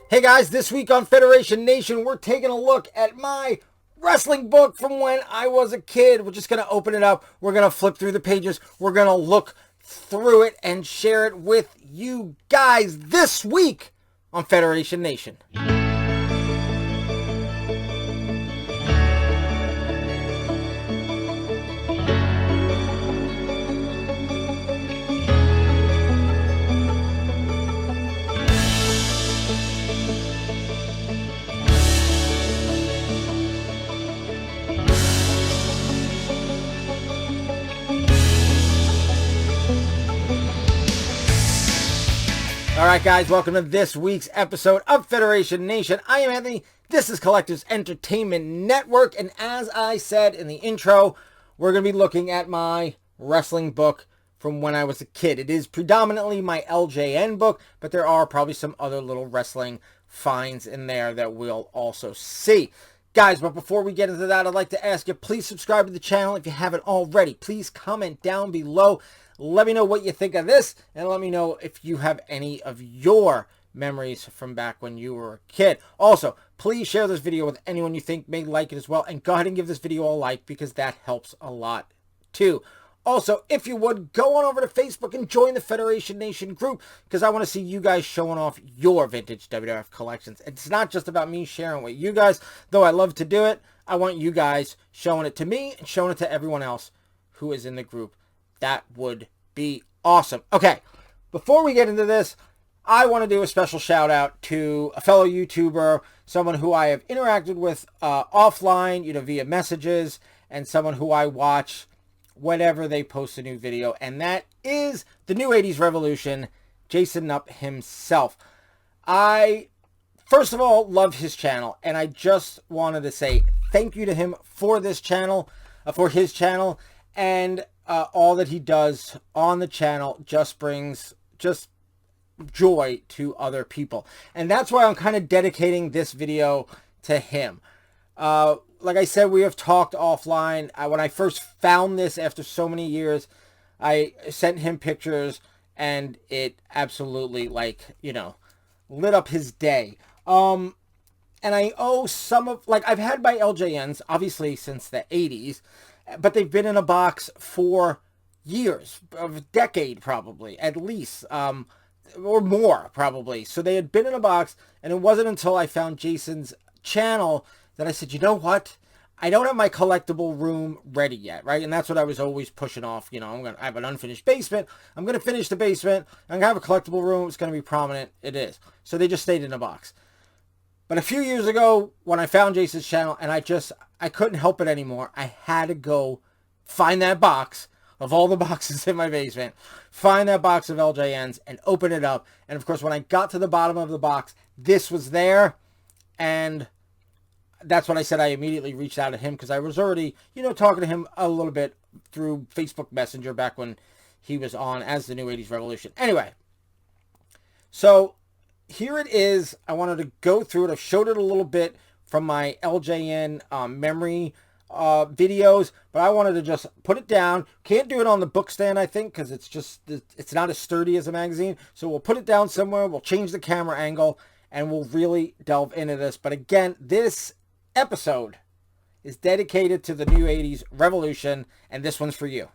Hey guys, this week on Federation Nation, we're taking a look at my wrestling book from when I was a kid. We're just going to open it up. We're going to flip through the pages. We're going to look through it and share it with you guys this week on Federation Nation. Alright guys, welcome to this week's episode of Federation Nation. I am Anthony, this is Collectors Entertainment Network, and as I said in the intro, we're going to be looking at my wrestling book from when I was a kid. It is predominantly my LJN book, but there are probably some other little wrestling finds in there that we'll also see. Guys, but before we get into that, I'd like to ask you, please subscribe to the channel if you haven't already. Please comment down below. Let me know what you think of this, and let me know if you have any of your memories from back when you were a kid. Also, please share this video with anyone you think may like it as well, and go ahead and give this video a like because that helps a lot too. Also, if you would, go on over to Facebook and join the Federation Nation group because I want to see you guys showing off your vintage WWF collections. It's not just about me sharing with you guys, though I love to do it. I want you guys showing it to me and showing it to everyone else who is in the group. That would be awesome. Okay, before we get into this, I want to do a special shout out to a fellow YouTuber, someone who I have interacted with offline, via messages, and someone who I watch whenever they post a new video, and that is the New 80s Revolution, Jason Nupp himself. I, first of all, love his channel, and I just wanted to say thank you to him for this channel, for his channel, and all that he does on the channel just brings joy to other people. And that's why I'm kind of dedicating this video to him. Like I said, we have talked offline. When I first found this after so many years, I sent him pictures and it absolutely, lit up his day. And I owe some of, I've had my LJNs, obviously, since the 80s, but they've been in a box for years, a decade probably, at least, or more probably. So they had been in a box, and it wasn't until I found Jason's channel that I said, you know what? I don't have my collectible room ready yet, right? And that's what I was always pushing off. I have an unfinished basement. I'm going to finish the basement. I'm going to have a collectible room. It's going to be prominent. It is. So they just stayed in a box. But a few years ago, when I found Jason's channel, and I couldn't help it anymore, I had to go find that box of all the boxes in my basement, find that box of LJNs, and open it up. And of course, when I got to the bottom of the box, this was there, and that's when I said I immediately reached out to him because I was already, talking to him a little bit through Facebook Messenger back when he was on as the New 80s Revolution. Anyway, so here it is. I wanted to go through it. I've showed it a little bit from my LJN memory videos, but I wanted to just put it down. Can't do it on the book stand, I think, because it's not as sturdy as a magazine. So we'll put it down somewhere. We'll change the camera angle, and we'll really delve into this. But again, this episode is dedicated to the New 80s Revolution, and this one's for you.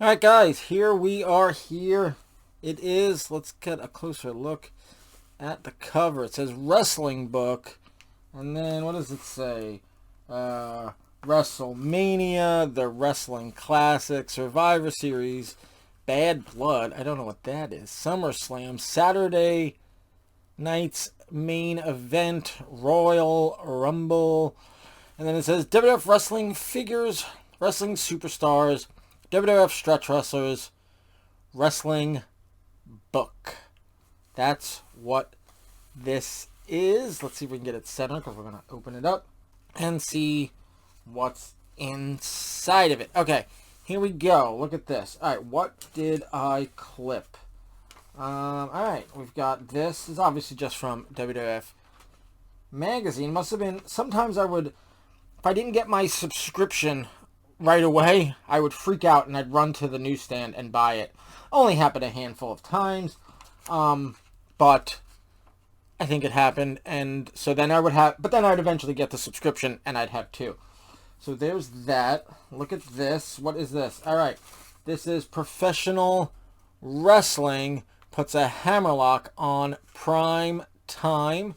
All right, guys, here we are. Here it is. Let's get a closer look at the cover. It says wrestling book, and then what does it say? Wrestlemania, the Wrestling Classic, Survivor Series, Bad Blood, I don't know what that is, SummerSlam, Saturday night's main event, Royal Rumble, and then it says WWF Wrestling Figures, Wrestling Superstars, WWF Stretch Wrestlers, Wrestling Book. That's what this is. Let's see if we can get it set up, because we're going to open it up and see what's inside of it. Okay, here we go. Look at this. All right, what did I clip? All right, we've got this. This is obviously just from WWF magazine. Must have been, sometimes I would, if I didn't get my subscription right away, I would freak out and I'd run to the newsstand and buy it. Only happened a handful of times, but I think it happened. And so then I would have, but then I'd eventually get the subscription and I'd have 2. So there's that. Look at this. What is this? All right. This is Professional Wrestling puts a hammerlock on Prime Time.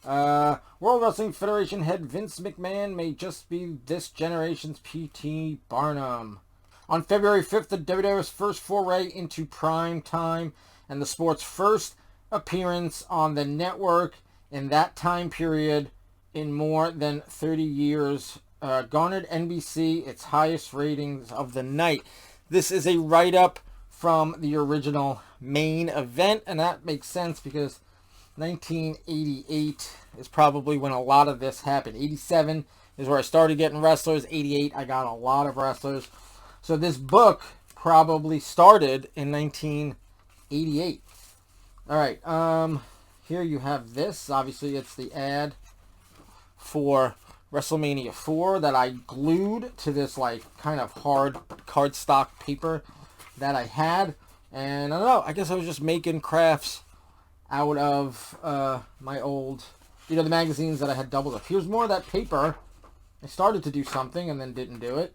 World Wrestling Federation head Vince McMahon may just be this generation's P.T. Barnum. On February 5th, the WWF's first foray into prime time and the sport's first appearance on the network in that time period in more than 30 years garnered NBC its highest ratings of the night. This is a write-up from the original main event, and that makes sense because 1988 is probably when a lot of this happened. 87 is where I started getting wrestlers. 88, I got a lot of wrestlers. So this book probably started in 1988. All right, here you have this. Obviously, it's the ad for Wrestlemania 4 that I glued to this like kind of hard cardstock paper that I had. And I don't know, I guess I was just making crafts out of my old, the magazines that I had doubled up. Here's more of that paper. I started to do something and then didn't do it.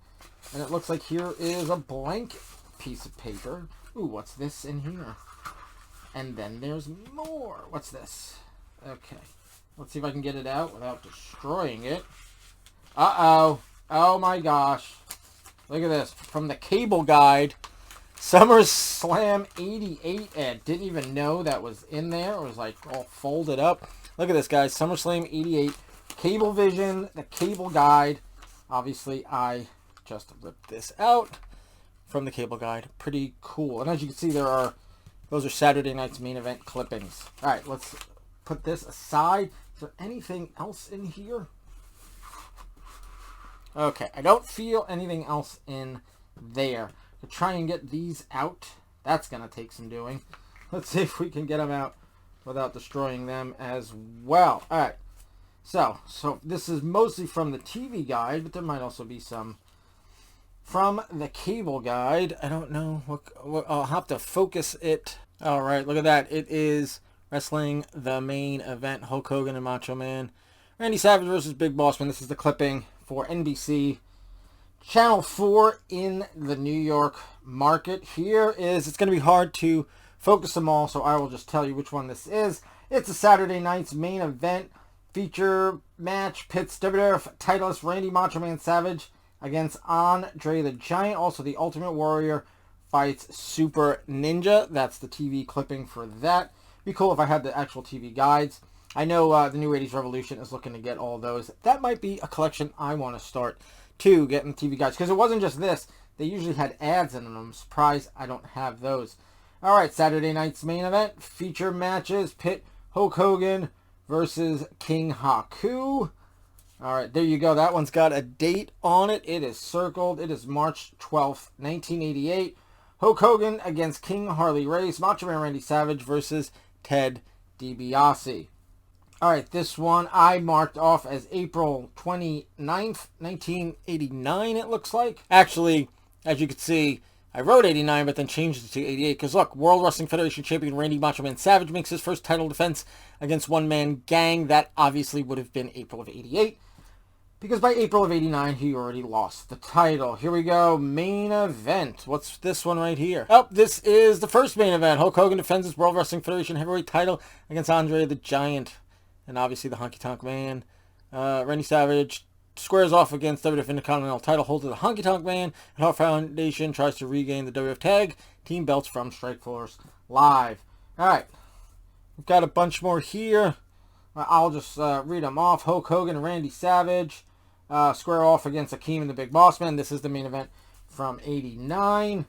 And it looks like here is a blank piece of paper. Ooh, what's this in here? And then there's more. What's this? Okay. Let's see if I can get it out without destroying it. Uh-oh. Oh my gosh. Look at this. From the Cable Guide. SummerSlam 88 ad. Didn't even know that was in there. It was like all folded up. Look at this, guys. SummerSlam 88. Cablevision. The Cable Guide. Obviously, I just ripped this out from the Cable Guide. Pretty cool. And as you can see, those are Saturday night's main event clippings. All right, let's put this aside. Is there anything else in here? Okay, I don't feel anything else in there. To try and get these out, that's going to take some doing. Let's see if we can get them out without destroying them as well. All right, so this is mostly from the TV guide, but there might also be some from the Cable Guide. I don't know what I'll have to focus it. All right, look at that. It is Wrestling the Main Event, Hulk Hogan and Macho Man. Randy Savage versus Big Boss Man. This is the clipping for NBC Channel 4 in the New York market. It's going to be hard to focus them all, so I will just tell you which one this is. It's a Saturday night's main event feature match. Pits WWF titleist Randy Macho Man Savage against Andre the Giant. Also, the Ultimate Warrior fights Super Ninja. That's the TV clipping for that. Be cool if I had the actual TV guides. I know the New 80s Revolution is looking to get all those. That might be a collection I want to start too, getting TV guides. Because it wasn't just this. They usually had ads in them. I'm surprised I don't have those. All right, Saturday night's main event. Feature matches. Pit Hulk Hogan versus King Haku. All right, there you go. That one's got a date on it. It is circled. It is March 12th, 1988. Hulk Hogan against King Harley Race. Macho Man Randy Savage versus Ted DiBiase. All right, this one I marked off as April 29th, 1989, it looks like. Actually, as you can see, I wrote 89, but then changed it to 88. Because look, World Wrestling Federation champion Randy Macho Man Savage makes his first title defense against One Man Gang. That obviously would have been April of 88. Because by April of 89, he already lost the title. Here we go. Main event. What's this one right here? Oh, this is the first main event. Hulk Hogan defends his World Wrestling Federation heavyweight title against Andre the Giant. And obviously the Honky Tonk Man. Randy Savage squares off against WWF Intercontinental title holder the Honky Tonk Man. And Hart Foundation tries to regain the WWF Tag Team belts from Strikeforce Live. All right. We've got a bunch more here. I'll just read them off. Hulk Hogan and Randy Savage square off against Akeem and the Big Boss Man. This is the main event from 89.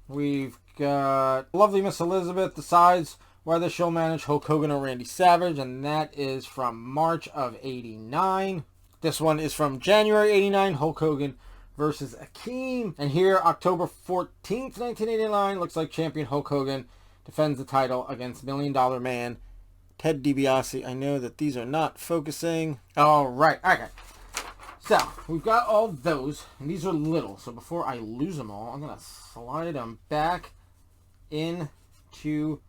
We've got Lovely Miss Elizabeth decides whether she'll manage Hulk Hogan or Randy Savage, and that is from March of 89. This one is from January 89, Hulk Hogan versus Akeem. And here, October 14th, 1989, looks like champion Hulk Hogan defends the title against $1 Million Man Ted DiBiase. I know that these are not focusing. All right. Okay. So, we've got all those, and these are little. So before I lose them all, I'm going to slide them back into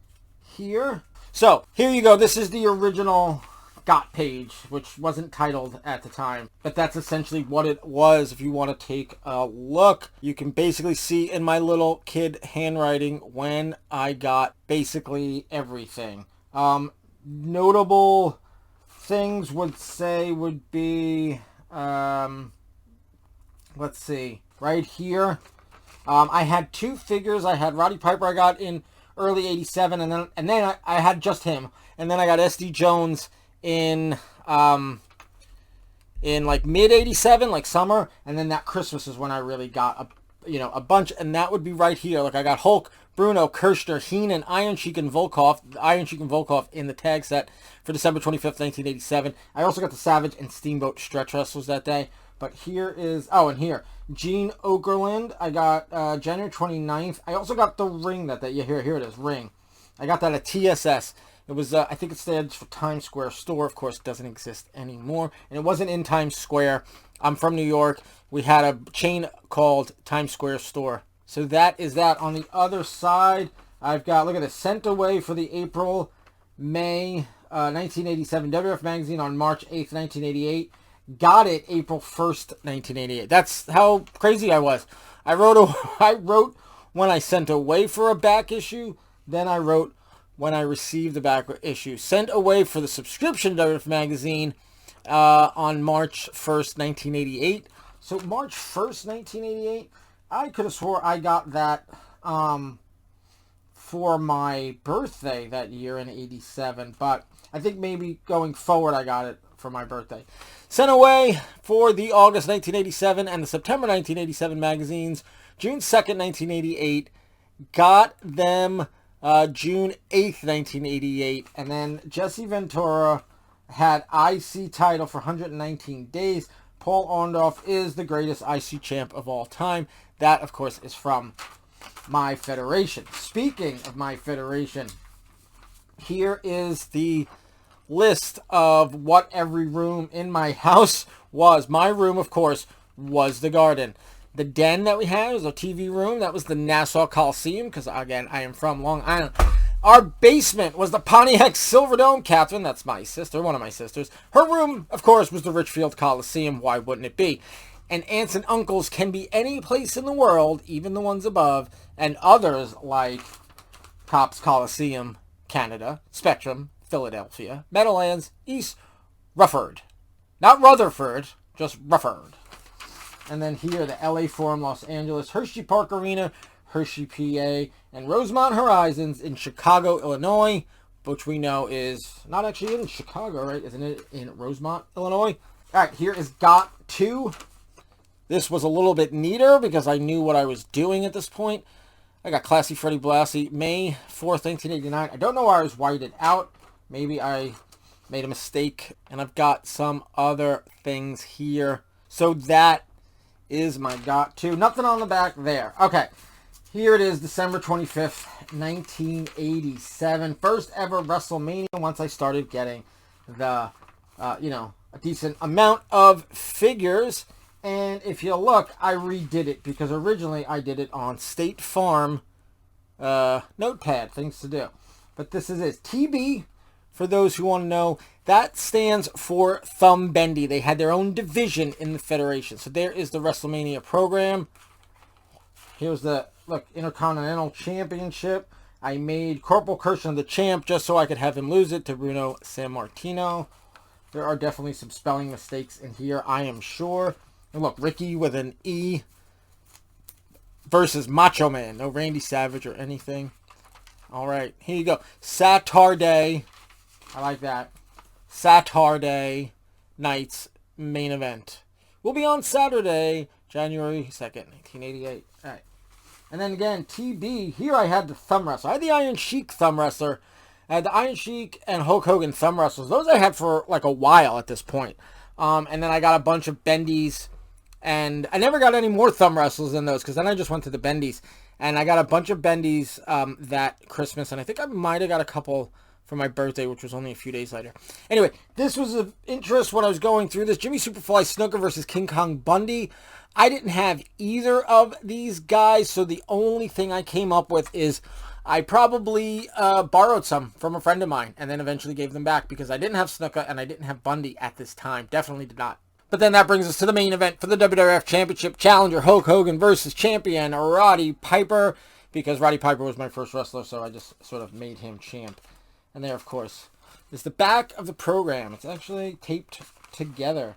here. So here you go. This is the original Got page, which wasn't titled at the time, but that's essentially what it was. If you want to take a look, you can basically see in my little kid handwriting when I got basically everything. Notable things would be, let's see, right here. I had two figures. I had Roddy Piper I got in early '87, and then I had just him, and then I got SD Jones in like mid '87, like summer, and then that Christmas is when I really got a bunch, and that would be right here. Like I got Hulk, Bruno, Kirshner, Heenan, Iron Sheik, and Volkov in the tag set for December 25th, 1987. I also got the Savage and Steamboat stretch wrestlers that day. But here is, and here, Gene Okerlund. I got January 29th. I also got the ring that day. Yeah, here it is, ring. I got that at TSS. It was, I think it stands for Times Square Store. Of course, it doesn't exist anymore. And it wasn't in Times Square. I'm from New York. We had a chain called Times Square Store. So that is that. On the other side, I've got, look at this, sent away for the May 1987 WWF magazine on March 8th, 1988. Got it April 1st, 1988. That's how crazy I was. I wrote when I sent away for a back issue. Then I wrote when I received the back issue. Sent away for the subscription WWF magazine on March 1st, 1988. So March 1st, 1988, I could have swore I got that for my birthday that year in '87. But I think maybe going forward I got it for my birthday. Sent away for the August 1987 and the September 1987 magazines. June 2nd, 1988. Got them June 8th, 1988. And then Jesse Ventura had IC title for 119 days. Paul Orndorff is the greatest IC champ of all time. That, of course, is from my federation. Speaking of my federation, here is the list of what every room in my house was. My room, of course, was the Garden. The den that we had was a TV room. That was the Nassau Coliseum, because, again, I am from Long Island. Our basement was the Pontiac Silverdome. Catherine, that's my sister, one of my sisters. Her room, of course, was the Richfield Coliseum. Why wouldn't it be? And aunts and uncles can be any place in the world, even the ones above, and others like Cops Coliseum, Canada, Spectrum, Philadelphia, Meadowlands, East Rufford. Not Rutherford, just Rufford. And then here, the LA Forum, Los Angeles, Hershey Park Arena, Hershey, PA, and Rosemont Horizons in Chicago, Illinois, which we know is not actually in Chicago, right? Isn't it in Rosemont, Illinois? All right, here is Got 2. This was a little bit neater because I knew what I was doing at this point. I got Classy Freddie Blassie, May 4th, 1989. I don't know why I was whited out. Maybe I made a mistake. And I've got some other things here. So that is my Got 2. Nothing on the back there. Okay. Here it is, December 25th, 1987. First ever WrestleMania once I started getting the, a decent amount of figures. And if you look, I redid it because originally I did it on State Farm notepad, things to do. But this is it. TB, for those who want to know, that stands for Thumb Bendy. They had their own division in the Federation. So there is the WrestleMania program. Here's the, look, Intercontinental Championship. I made Corporal Kirshner the champ just so I could have him lose it to Bruno Sammartino. There are definitely some spelling mistakes in here, I am sure. And look, Ricky with an E versus Macho Man. No Randy Savage or anything. All right, here you go. Saturday. I like that. Saturday night's main event. We'll be on Saturday, January 2nd, 1988. All right. And then again, TB. Here I had the thumb wrestler. I had the Iron Sheik thumb wrestler. I had the Iron Sheik and Hulk Hogan thumb wrestlers. Those I had for like a while at this point. And then I got a bunch of bendies. And I never got any more thumb wrestlers than those because then I just went to the bendies. And I got a bunch of bendies that Christmas. And I think I might have got a couple for my birthday, which was only a few days later. Anyway, this was of interest when I was going through this. Jimmy Superfly Snuka versus King Kong Bundy. I didn't have either of these guys. So the only thing I came up with is I probably borrowed some from a friend of mine and then eventually gave them back because I didn't have Snuka and I didn't have Bundy at this time. Definitely did not. But then that brings us to the main event for the WWF Championship Challenger, Hulk Hogan versus champion Roddy Piper, because Roddy Piper was my first wrestler, so I just sort of made him champ. And there, of course, is the back of the program. It's actually taped together.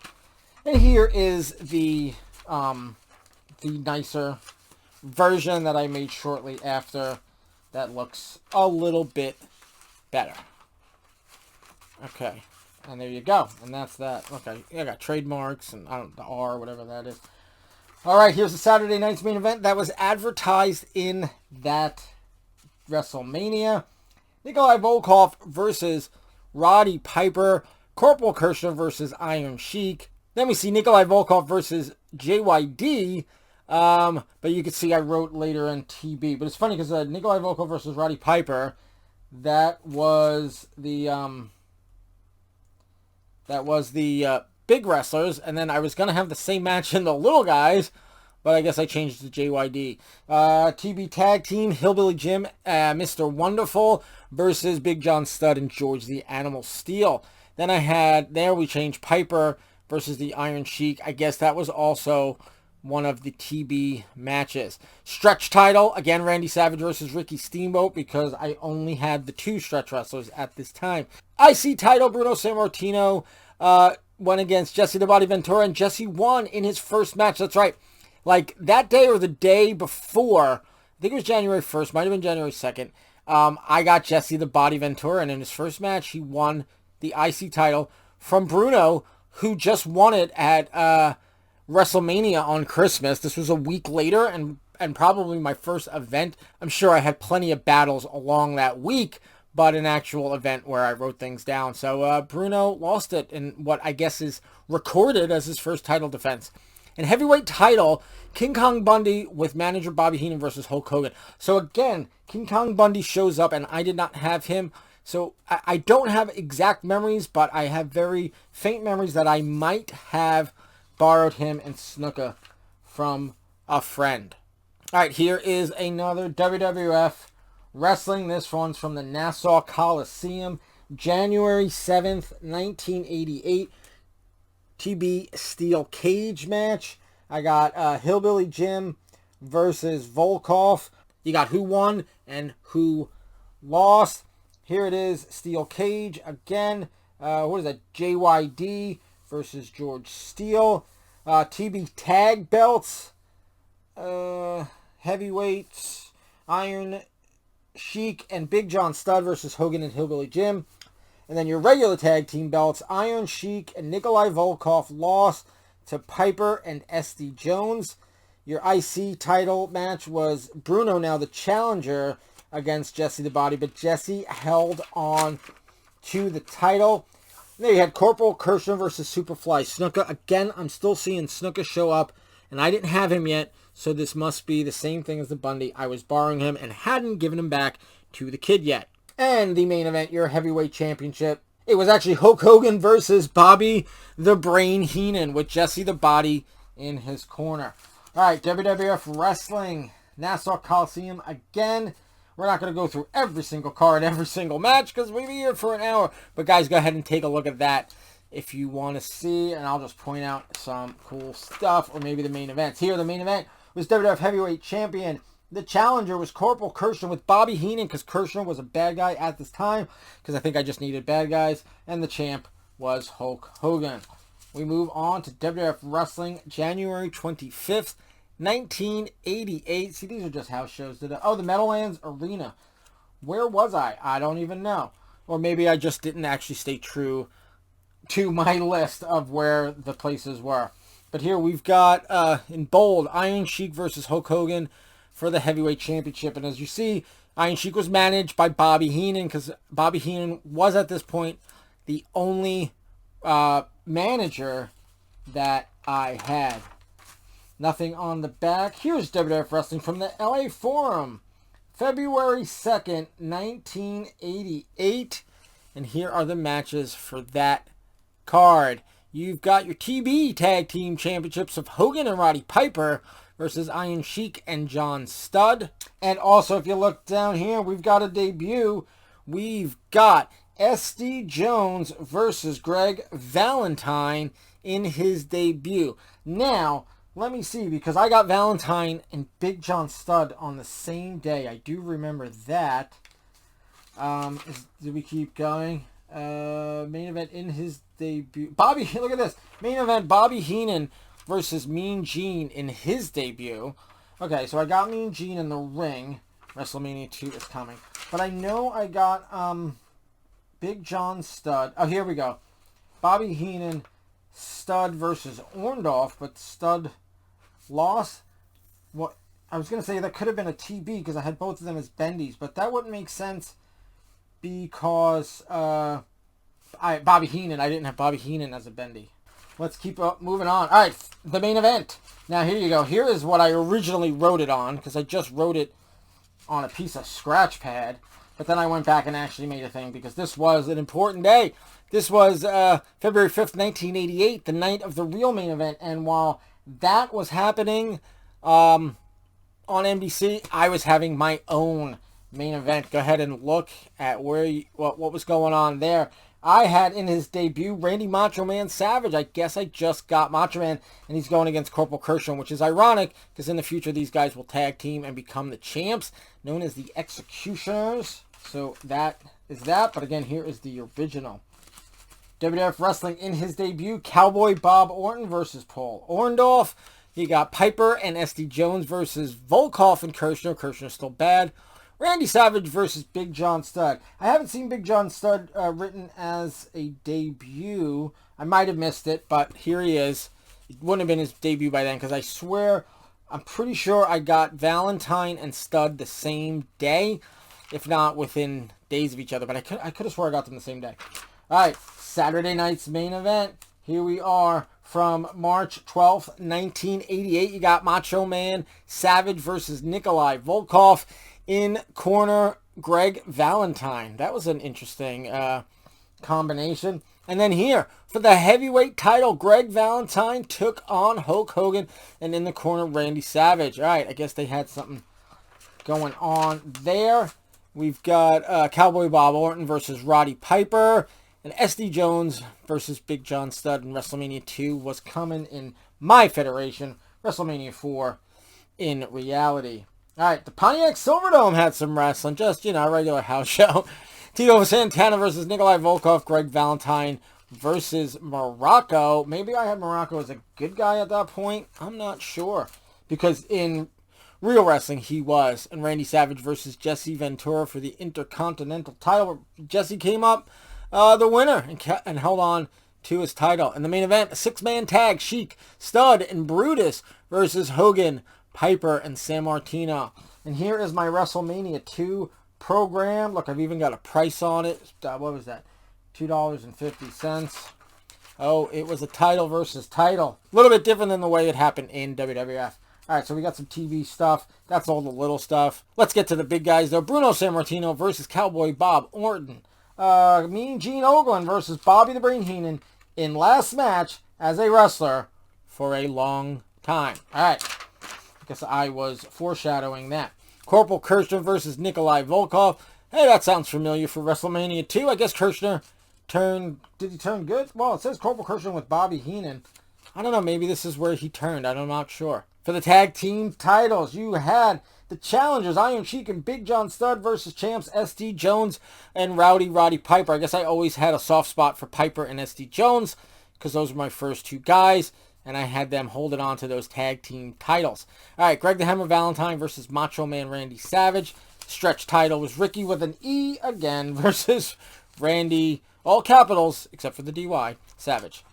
And here is the nicer version that I made shortly after. That looks a little bit better. Okay. And there you go. And that's that. Okay. I got trademarks and the R, whatever that is. All right. Here's the Saturday night's main event that was advertised in that Wrestlemania. Nikolai Volkov versus Roddy Piper. Corporal Kirshner versus Iron Sheik. Then we see Nikolai Volkov versus JYD. But you can see I wrote later in TB. But it's funny because Nikolai Volkov versus Roddy Piper, that was the big wrestlers, and then I was gonna have the same match in the little guys, but I guess I changed it to JYD. TB Tag Team, Hillbilly Jim, Mr. Wonderful versus Big John Studd and George the Animal Steel. Then we changed Piper versus the Iron Sheik. I guess that was also one of the TB matches. Stretch title, again, Randy Savage versus Ricky Steamboat, because I only had the 2 stretch wrestlers at this time. IC title, Bruno Sammartino went against Jesse the Body Ventura, and Jesse won in his first match. That's right. Like, that day or the day before, I think it was January 1st, might have been January 2nd, I got Jesse the Body Ventura, and in his first match, he won the IC title from Bruno, who just won it at Wrestlemania on Christmas. This was a week later, and probably my first event. I'm sure I had plenty of battles along that week, but an actual event where I wrote things down. So Bruno lost it in what I guess is recorded as his first title defense. And heavyweight title, King Kong Bundy with manager Bobby Heenan versus Hulk Hogan. So again, King Kong Bundy shows up, and I did not have him. So I don't have exact memories, but I have very faint memories that I might have borrowed him and Snuka from a friend. All right, here is another WWF Wrestling. This one's from the Nassau Coliseum, January 7th, 1988. TB Steel Cage match. I got Hillbilly Jim versus Volkov. You got who won and who lost. Here it is, Steel Cage again. What is that? JYD versus George Steele. TB Tag Belts. Heavyweights. Iron Sheik and Big John Studd versus Hogan and Hillbilly Jim. And then your regular tag team belts, Iron Sheik and Nikolai Volkov lost to Piper and SD Jones. Your IC title match was Bruno, now the challenger, against Jesse the Body, but Jesse held on to the title. And there you had Corporal Kirshner versus Superfly Snuka. Again, I'm still seeing Snuka show up, and I didn't have him yet, so this must be the same thing as the Bundy. I was borrowing him and hadn't given him back to the kid yet. And the main event, your heavyweight championship. It was actually Hulk Hogan versus Bobby the Brain Heenan with Jesse the Body in his corner. All right, WWF Wrestling, Nassau Coliseum again. We're not going to go through every single card, every single match, because we'll be here for an hour. But guys, go ahead and take a look at that if you want to see. And I'll just point out some cool stuff, or maybe the main events. Here, the main event was WWF Heavyweight Champion. The challenger was Corporal Kirshner with Bobby Heenan, because Kirshner was a bad guy at this time, because I think I just needed bad guys. And the champ was Hulk Hogan. We move on to WWF Wrestling, January 25th, 1988. See, these are just house shows today. Oh, the Meadowlands Arena. Where was I? I don't even know. Or maybe I just didn't actually stay true to my list of where the places were. But here we've got, in bold, Iron Sheik versus Hulk Hogan for the Heavyweight Championship. And as you see, Iron Sheik was managed by Bobby Heenan, because Bobby Heenan was at this point the only manager that I had. Nothing on the back. Here's WWF Wrestling from the LA Forum, February 2nd, 1988. And here are the matches for that card. You've got your TB Tag Team Championships of Hogan and Roddy Piper versus Iron Sheik and John Studd. And also, if you look down here, we've got a debut. We've got SD Jones versus Greg Valentine in his debut. Now, let me see, because I got Valentine and Big John Studd on the same day. I do remember that. Did we keep going? Main event in his debut. Look at this. Main event, Bobby Heenan versus Mean Gene in his debut. Okay, so I got Mean Gene in the ring. WrestleMania 2 is coming. But I know I got Big John Studd. Oh, here we go. Bobby Heenan, Studd versus Orndorff, but Studd lost. What I was going to say, that could have been a TB because I had both of them as bendies, but that wouldn't make sense because Bobby Heenan, I didn't have Bobby Heenan as a bendy. Let's keep moving on. All right, the main event. Now, here you go. Here is what I originally wrote it on, because I just wrote it on a piece of scratch pad. But then I went back and actually made a thing, because this was an important day. This was February 5th, 1988, the night of the real main event. And while that was happening on NBC, I was having my own main event. Go ahead and look at what was going on there. I had in his debut Randy Macho Man Savage. I guess I just got Macho Man, and he's going against Corporal Kirshner, which is ironic because in the future these guys will tag team and become the champs, known as the Executioners. So that is that. But again, here is the original. WWF Wrestling in his debut, Cowboy Bob Orton versus Paul Orndorff. You got Piper and SD Jones versus Volkov and Kirshner. Kirshner's still bad. Randy Savage versus Big John Studd. I haven't seen Big John Studd written as a debut. I might have missed it, but here he is. It wouldn't have been his debut by then, because I swear, I'm pretty sure I got Valentine and Studd the same day, if not within days of each other. But I could have swore I got them the same day. All right, Saturday night's main event. Here we are from March 12th, 1988. You got Macho Man Savage versus Nikolai Volkov. In corner, Greg Valentine. That was an interesting combination. And then here, for the heavyweight title, Greg Valentine took on Hulk Hogan. And in the corner, Randy Savage. All right, I guess they had something going on there. We've got Cowboy Bob Orton versus Roddy Piper. And SD Jones versus Big John Studd in WrestleMania 2 was coming in my federation. WrestleMania 4 in reality. All right, the Pontiac Silverdome had some wrestling. Just, a regular house show. Tito Santana versus Nikolai Volkov. Greg Valentine versus Morocco. Maybe I had Morocco as a good guy at that point. I'm not sure. Because in real wrestling, he was. And Randy Savage versus Jesse Ventura for the Intercontinental title. Jesse came up the winner and held on to his title. In the main event, a six-man tag, Sheik, Studd, and Brutus versus Hogan, Piper, and San Martino. And here is my WrestleMania 2 program. Look, I've even got a price on it. What was that? $2.50. Oh, it was a title versus title. A little bit different than the way it happened in WWF. All right, so we got some TV stuff. That's all the little stuff. Let's get to the big guys, though. Bruno Sammartino versus Cowboy Bob Orton. Mean Gene Okerlund versus Bobby the Brain Heenan in last match as a wrestler for a long time. All right. I guess I was foreshadowing that. Corporal Kirshner versus Nikolai Volkov. Hey, that sounds familiar for WrestleMania 2. I guess Kirshner did he turn good? Well, it says Corporal Kirshner with Bobby Heenan. I don't know, maybe this is where he turned. I'm not sure. For the tag team titles, you had the challengers, Iron Sheik and Big John Studd versus champs SD Jones and Roddy Piper. I guess I always had a soft spot for Piper and SD Jones because those were my first two guys. And I had them holding on to those tag team titles. All right, Greg the Hammer Valentine versus Macho Man Randy Savage. Stretch title was Ricky with an E again versus Randy, all capitals, except for the DY, Savage.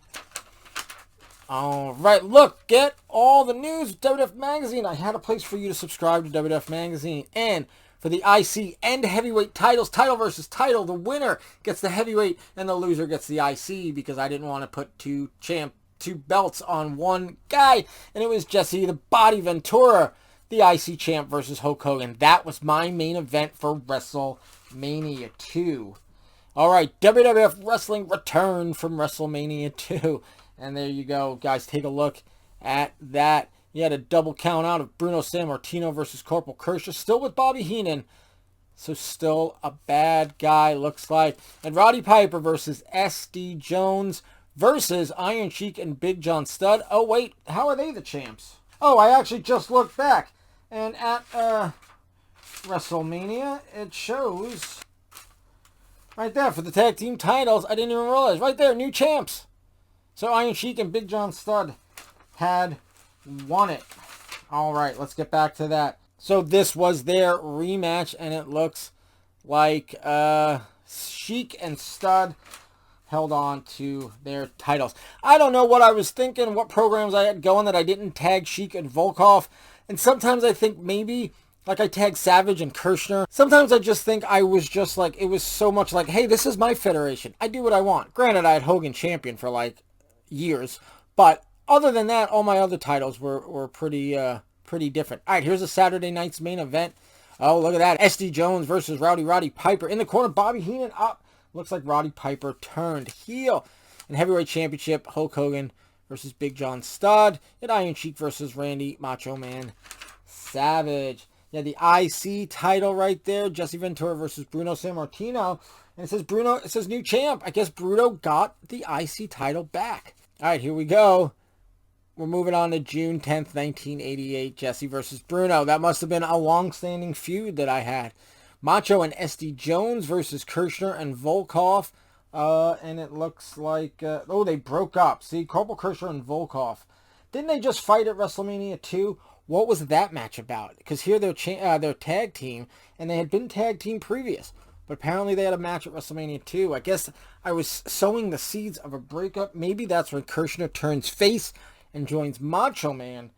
All right, look, get all the news with WWF Magazine. I had a place for you to subscribe to WWF Magazine. And for the IC and heavyweight titles, title versus title, the winner gets the heavyweight and the loser gets the IC because I didn't want to put two belts on one guy, and it was Jesse the Body Ventura, the IC champ versus Hulk Hogan. That was my main event for WrestleMania 2. All right, WWF Wrestling returned from WrestleMania 2. And there you go, guys. Take a look at that. You had a double count out of Bruno Sammartino versus Corporal Kirschner, still with Bobby Heenan. So still a bad guy, looks like. And Roddy Piper versus S.D. Jones versus Iron Sheik and Big John Studd. Oh, wait, how are they the champs? Oh, I actually just looked back. And at Wrestlemania, it shows right there for the tag team titles. I didn't even realize. Right there, new champs. So Iron Sheik and Big John Studd had won it. All right, let's get back to that. So this was their rematch, and it looks like Sheik and Studd held on to their titles. I don't know what I was thinking, what programs I had going that I didn't tag Sheik and Volkov. And sometimes I think maybe, like I tagged Savage and Kirshner. Sometimes I just think I was just like, it was so much like, hey, this is my federation. I do what I want. Granted, I had Hogan champion for like years. But other than that, all my other titles were pretty different. All right, here's a Saturday night's main event. Oh, look at that. S.D. Jones versus Roddy Piper. In the corner, Bobby Heenan up. Looks like Roddy Piper turned heel. In heavyweight championship, Hulk Hogan versus Big John Studd. And Iron Sheik versus Randy Macho Man Savage. Yeah, the IC title right there. Jesse Ventura versus Bruno Sammartino. And it says new champ. I guess Bruno got the IC title back. All right, here we go. We're moving on to June 10th, 1988. Jesse versus Bruno. That must have been a long-standing feud that I had. Macho and S.D. Jones versus Kirshner and Volkov. And it looks like... oh, they broke up. See, Corporal Kirshner and Volkov. Didn't they just fight at WrestleMania 2? What was that match about? Because here they're tag team, and they had been tag team previous. But apparently they had a match at WrestleMania 2. I guess I was sowing the seeds of a breakup. Maybe that's when Kirshner turns face and joins Macho Man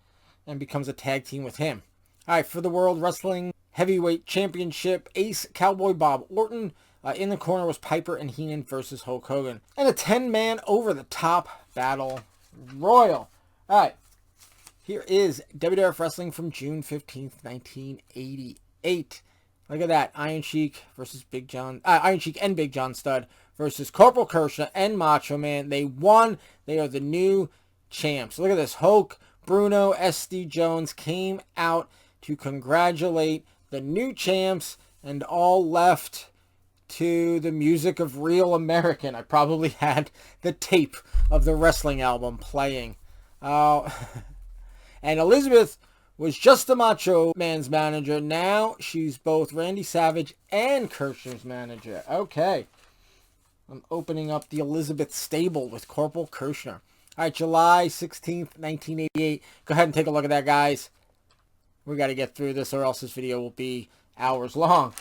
and becomes a tag team with him. All right, for the World Wrestling Heavyweight Championship, Ace Cowboy Bob Orton. In the corner was Piper and Heenan versus Hulk Hogan. And a 10-man over-the-top battle royal. All right, here is WWF Wrestling from June 15th, 1988. Look at that. Iron Sheik and Big John Studd versus Corporal Kirshner and Macho Man. They won. They are the new champs. Look at this. Hulk, Bruno, S.D. Jones came out to congratulate the new champs and all left to the music of Real American. I probably had the tape of the wrestling album playing. And Elizabeth was just the Macho Man's manager. Now she's both Randy Savage and Kirshner's manager. Okay. I'm opening up the Elizabeth stable with Corporal Kirshner. All right, July 16th, 1988. Go ahead and take a look at that, guys. We got to get through this or else this video will be hours long.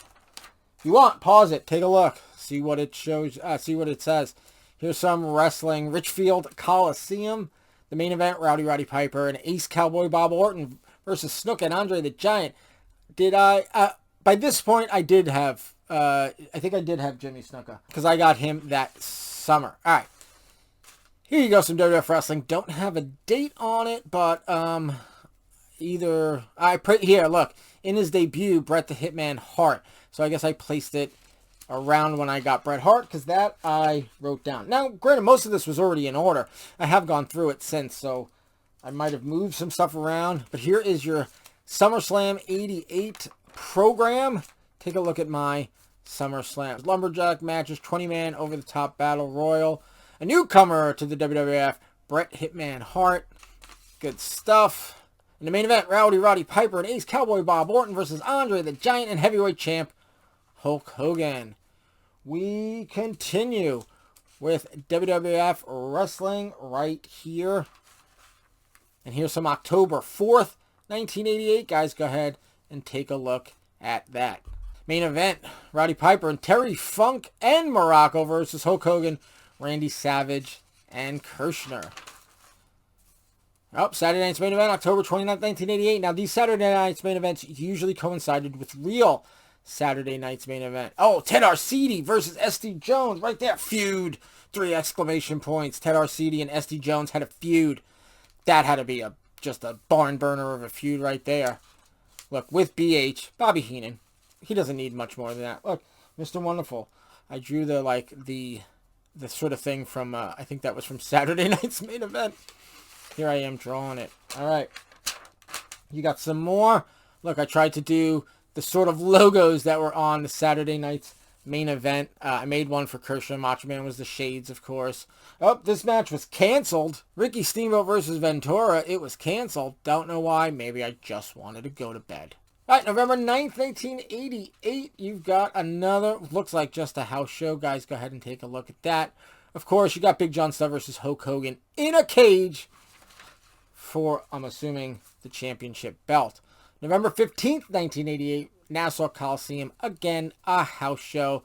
If you want, pause it. Take a look. See what it shows. See what it says. Here's some wrestling. Richfield Coliseum. The main event, Roddy Piper and Ace Cowboy Bob Orton versus Snook and Andre the Giant. By this point, I did have, I think I did have Jimmy Snuka because I got him that summer. All right. Here you go, some WWF Wrestling. Don't have a date on it, but here, look. In his debut, Bret the Hitman Hart. So I guess I placed it around when I got Bret Hart because that I wrote down. Now, granted, most of this was already in order. I have gone through it since, so I might have moved some stuff around. But here is your SummerSlam 88 program. Take a look at my SummerSlam. Lumberjack matches, 20-man over-the-top battle royal. A newcomer to the WWF, Bret Hitman Hart. Good stuff. In the main event, Roddy Piper and Ace Cowboy Bob Orton versus Andre the Giant and heavyweight champ Hulk Hogan. We continue with WWF Wrestling right here. And here's some October 4th, 1988. Guys, go ahead and take a look at that. Main event, Roddy Piper and Terry Funk and Morocco versus Hulk Hogan, Randy Savage, and Kirshner. Saturday night's main event, October 29th, 1988. Now, these Saturday night's main events usually coincided with real Saturday night's main event. Oh, Ted Arcidi versus S.D. Jones. Right there. Feud. 3 exclamation points. Ted Arcidi and S.D. Jones had a feud. That had to be just a barn burner of a feud right there. Look, with BH, Bobby Heenan. He doesn't need much more than that. Look, Mr. Wonderful. I drew the sort of thing from, I think that was from Saturday night's main event. Here I am drawing it. All right. You got some more. Look, I tried to do the sort of logos that were on the Saturday night's main event. I made one for Kershaw. Macho Man was the shades, of course. Oh, this match was canceled. Ricky Steamboat versus Ventura. It was canceled. Don't know why. Maybe I just wanted to go to bed. All right, November 9th, 1988. You've got another, looks like just a house show. Guys, go ahead and take a look at that. Of course, you got Big John Studd versus Hulk Hogan in a cage for, I'm assuming, the championship belt. November 15th, 1988, Nassau Coliseum. Again, a house show.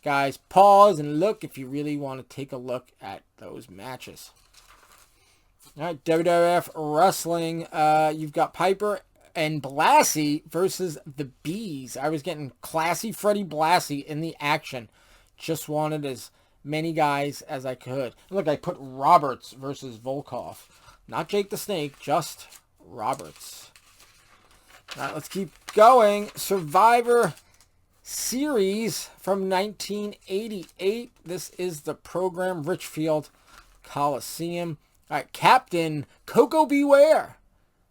Guys, pause and look if you really want to take a look at those matches. All right, WWF Wrestling. You've got Piper and Blassie versus the Bees. I was getting classy Freddie Blassie in the action. Just wanted as many guys as I could. Look, I put Roberts versus Volkov. Not Jake the Snake, just Roberts. All right, let's keep going. Survivor Series from 1988. This is the program, Richfield Coliseum. All right, Captain Coco Beware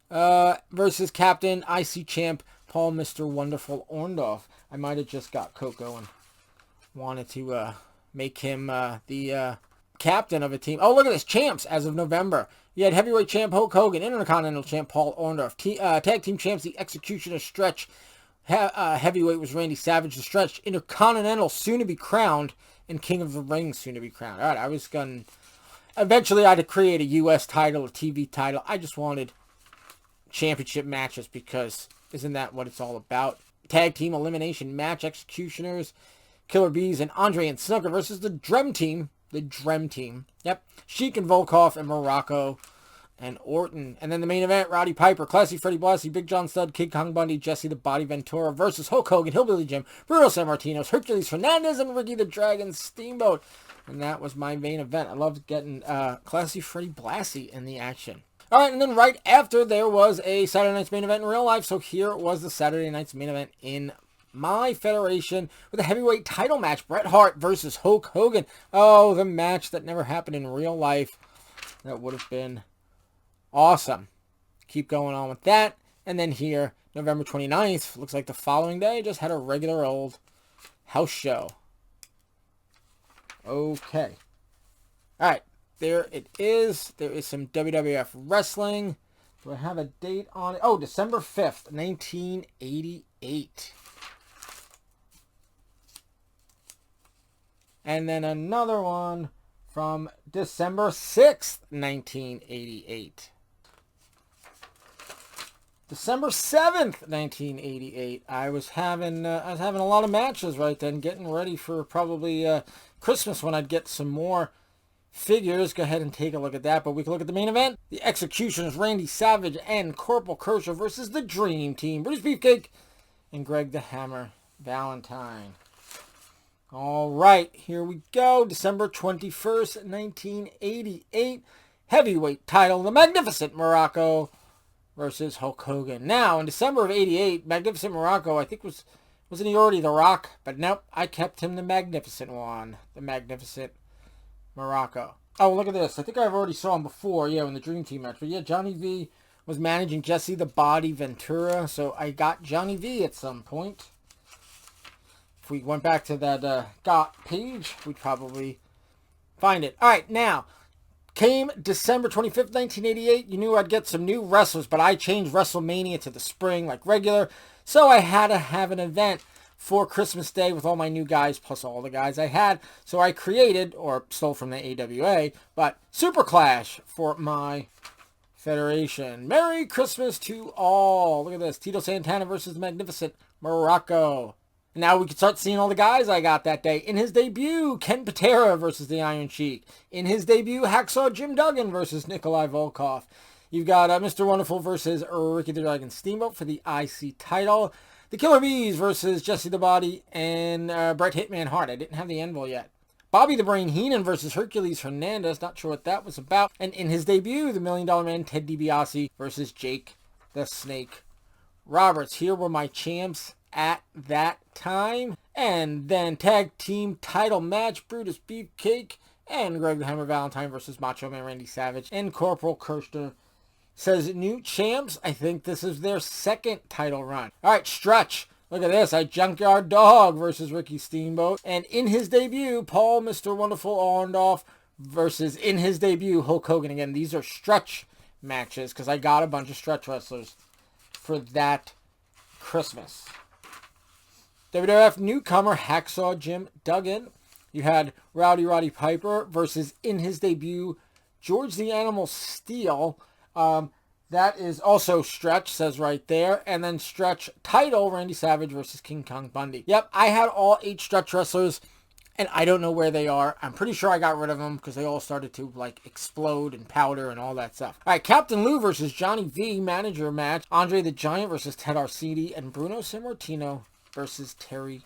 versus Captain IC Champ Paul Mr. Wonderful Orndorff. I might have just got Coco and wanted to make him the captain of a team. Oh, look at this. Champs as of November. You had heavyweight champ Hulk Hogan, Intercontinental champ Paul Orndorff, tag team champs the Executioner Stretch. Heavyweight was Randy Savage. The Stretch Intercontinental soon to be crowned, and King of the Ring soon to be crowned. All right, I was going. Eventually, I had to create a U.S. title, a TV title. I just wanted championship matches because isn't that what it's all about? Tag team elimination match, Executioners, Killer Bees, and Andre and Snooker versus the Drem Team. The Drem Team. Yep. Sheik and Volkov and Morocco and Orton. And then the main event, Roddy Piper, Classy Freddie Blassie, Big John Studd, Kid Kong Bundy, Jesse the Body Ventura versus Hulk Hogan, Hillbilly Jim, Bruno Sammartino, Hercules Fernandez, and Ricky the Dragon Steamboat. And that was my main event. I loved getting Classy Freddie Blassie in the action. All right, and then right after there was a Saturday night's main event in real life. So here was the Saturday night's main event in my federation with a heavyweight title match. Bret Hart versus Hulk Hogan. Oh, the match that never happened in real life. That would have been awesome. Keep going on with that. And then here, November 29th, looks like the following day, just had a regular old house show. Okay. All right. There it is. There is some WWF wrestling. Do I have a date on it? Oh, December 5th, 1988. And then another one from December 6th, 1988. December 7th, 1988. I was having a lot of matches right then, getting ready for probably Christmas when I'd get some more figures. Go ahead and take a look at that. But we can look at the main event. The Executioners, Randy Savage and Corporal Kershaw versus the Dream Team, Brutus Beefcake and Greg the Hammer Valentine. All right, here we go. December 21st, 1988. Heavyweight title, the Magnificent Morocco versus Hulk Hogan. Now, in December of 88, Magnificent Morocco, I think wasn't he already The Rock? But nope, I kept him the Magnificent one. The Magnificent Morocco. Oh, look at this. I think I've already saw him before, yeah, in the Dream Team match. But yeah, Johnny V was managing Jesse the Body Ventura, so I got Johnny V at some point. If we went back to that GOT page, we'd probably find it. All right, now, came December 25th, 1988. You knew I'd get some new wrestlers, but I changed Wrestlemania to the spring like regular. So I had to have an event for Christmas Day with all my new guys, plus all the guys I had. So I created, or stole from the AWA, but Super Clash for my federation. Merry Christmas to all. Look at this. Tito Santana versus Magnificent Morocco. Now we can start seeing all the guys I got that day. In his debut, Ken Patera versus the Iron Sheik. In his debut, Hacksaw Jim Duggan versus Nikolai Volkov. You've got Mr. Wonderful versus Ricky the Dragon Steamboat for the IC title. The Killer Bees versus Jesse the Body and Bret Hitman Hart. I didn't have the Anvil yet. Bobby the Brain Heenan versus Hercules Hernandez. Not sure what that was about. And in his debut, the $1 Million Man Ted DiBiase versus Jake the Snake Roberts. Here were my champs at that time. And then tag team title match, Brutus Beefcake and Greg the Hammer Valentine versus Macho Man Randy Savage and Corporal Kershaw Says new champs. I think this is their second title run. All right, stretch. Look at this. Junkyard Dog versus Ricky Steamboat. And in his debut, Paul Mr. Wonderful Orndorff versus in his debut, Hulk Hogan. Again, these are stretch matches because I got a bunch of stretch wrestlers for that Christmas. WWF newcomer Hacksaw Jim Duggan. You had Roddy Piper versus in his debut, George the Animal Steele. That is also stretch, says right there. And then stretch title, Randy Savage versus King Kong Bundy. Yep, I had all 8 stretch wrestlers, and I don't know where they are. I'm pretty sure I got rid of them because they all started to, like, explode and powder and all that stuff. All right, Captain Lou versus Johnny V, manager match. Andre the Giant versus Ted Arcidi. And Bruno Sammartino versus Terry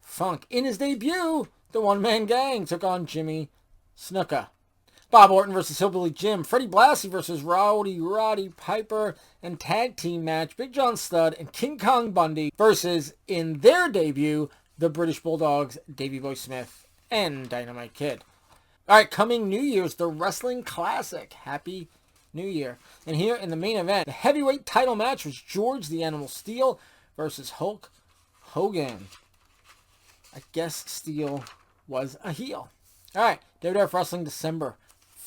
Funk. In his debut, the one-man gang took on Jimmy Snuka. Bob Orton versus Hillbilly Jim. Freddie Blassie versus Roddy Piper. And tag team match, Big John Studd and King Kong Bundy versus, in their debut, the British Bulldogs, Davey Boy Smith and Dynamite Kid. All right, coming New Year's, the Wrestling Classic. Happy New Year. And here in the main event, the heavyweight title match was George the Animal Steele versus Hulk Hogan. I guess Steele was a heel. All right, WWF Wrestling December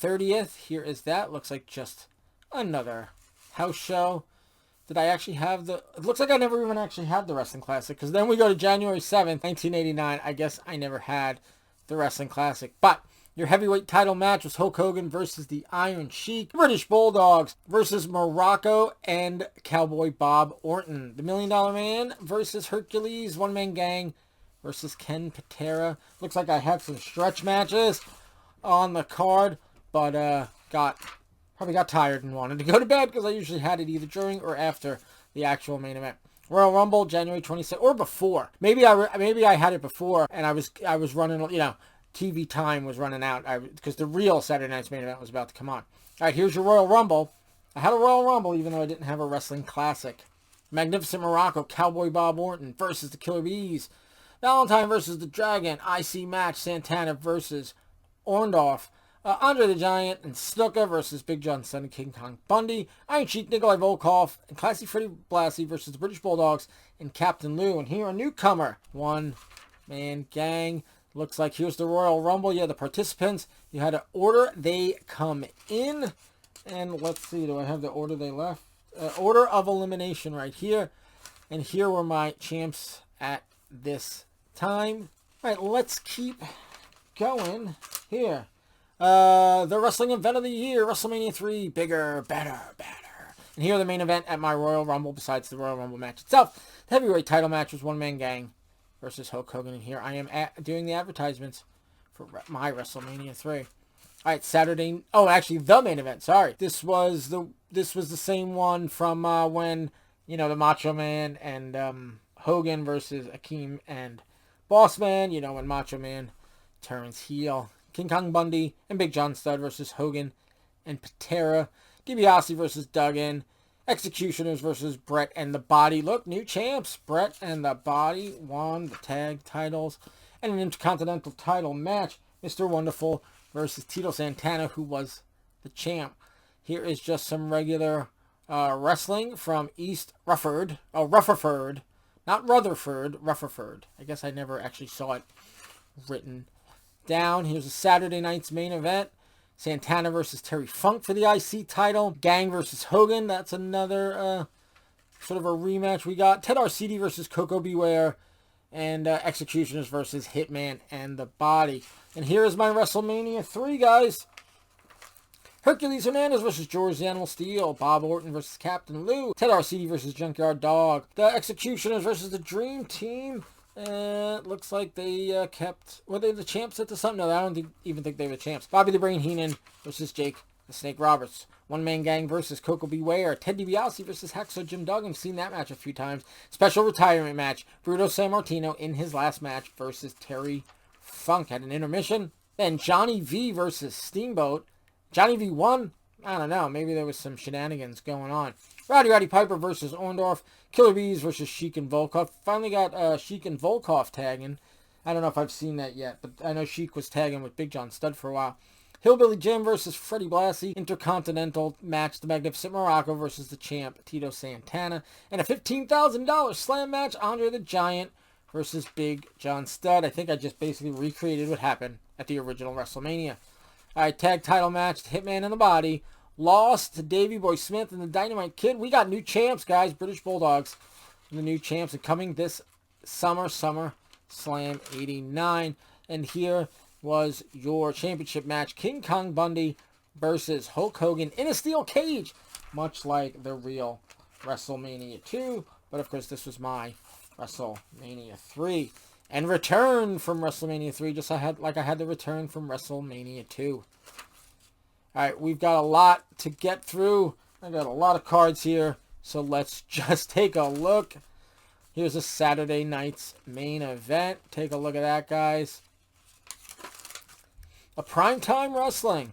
30th. Here is that. Looks like just another house show. Did I actually have the... It looks like I never even actually had the Wrestling Classic. Because then we go to January 7th, 1989. I guess I never had the Wrestling Classic. But your heavyweight title match was Hulk Hogan versus the Iron Sheik. British Bulldogs versus Morocco and Cowboy Bob Orton. The $1 Million Man versus Hercules. One-man gang versus Ken Patera. Looks like I had some stretch matches on the card. But probably got tired and wanted to go to bed because I usually had it either during or after the actual main event. Royal Rumble, January 26th, or before. Maybe I had it before, and I was running, TV time was running out because the real Saturday Night's main event was about to come on. All right, here's your Royal Rumble. I had a Royal Rumble even though I didn't have a Wrestling Classic. Magnificent Morocco, Cowboy Bob Orton versus the Killer Bees. Valentine versus the Dragon, IC match, Santana versus Orndorff. Andre the Giant and Snuka versus Big John Studd and King Kong Bundy. Iron Sheik, Nikolai Volkov and Classy Freddie Blassie versus the British Bulldogs and Captain Lou. And here a newcomer, one-man gang. Looks like here's the Royal Rumble. Yeah, the participants. You had an order they come in. And let's see, do I have the order they left? Order of elimination right here. And here were my champs at this time. All right, let's keep going here. The wrestling event of the year, WrestleMania 3, bigger, better. And here the main event at my Royal Rumble, besides the Royal Rumble match itself. The heavyweight title match was One Man Gang versus Hulk Hogan. And here I am doing the advertisements for my WrestleMania 3. All right, Saturday. Oh, actually, the main event. Sorry, this was the same one from when the Macho Man and Hogan versus Akeem and Bossman. When Macho Man turns heel. King Kong Bundy and Big John Studd versus Hogan and Patera. DiBiase versus Duggan. Executioners versus Bret and the Body. Look, new champs. Bret and the Body won the tag titles. And an Intercontinental title match. Mr. Wonderful versus Tito Santana, who was the champ. Here is just some regular wrestling from East Rutherford. Oh, Rutherford. Not Rutherford, Rutherford. I guess I never actually saw it written down. Here's a Saturday night's main event. Santana versus Terry Funk for the IC title. Gang versus Hogan. That's another sort of a rematch we got. Ted Arcidi versus Coco Beware. And Executioners versus Hitman and the Body. And here is my WrestleMania 3, guys. Hercules Hernandez versus George the Animal Steele. Bob Orton versus Captain Lou. Ted Arcidi versus Junkyard Dog. The Executioners versus the Dream Team. It looks like they were they the champs at the something? No, I don't even think they were champs. Bobby the Brain Heenan versus Jake the Snake Roberts. One Man Gang versus Coco Beware. Ted DiBiase versus Hacksaw Jim Duggan. I've seen that match a few times. Special retirement match. Bruno Sammartino in his last match versus Terry Funk. Had an intermission. Then Johnny V versus Steamboat. Johnny V won. I don't know. Maybe there was some shenanigans going on. Roddy Piper versus Orndorff. Killer Bees versus Sheik and Volkov. Finally got Sheik and Volkov tagging. I don't know if I've seen that yet, but I know Sheik was tagging with Big John Studd for a while. Hillbilly Jim versus Freddie Blassie. Intercontinental match, the Magnificent Morocco versus the champ, Tito Santana. And a $15,000 slam match, Andre the Giant versus Big John Studd. I think I just basically recreated what happened at the original WrestleMania. Alright, tag title match, Hitman in the Body. Lost to Davey Boy Smith and the Dynamite Kid. We got new champs, guys. British Bulldogs. The new champs are coming this summer. Slam 89. And here was your championship match. King Kong Bundy versus Hulk Hogan in a steel cage. Much like the real WrestleMania 2. But of course, this was my WrestleMania 3. And return from WrestleMania 3. Just like I had the return from WrestleMania 2. Alright, we've got a lot to get through. I got a lot of cards here. So let's just take a look. Here's a Saturday night's main event. Take a look at that, guys. A primetime wrestling.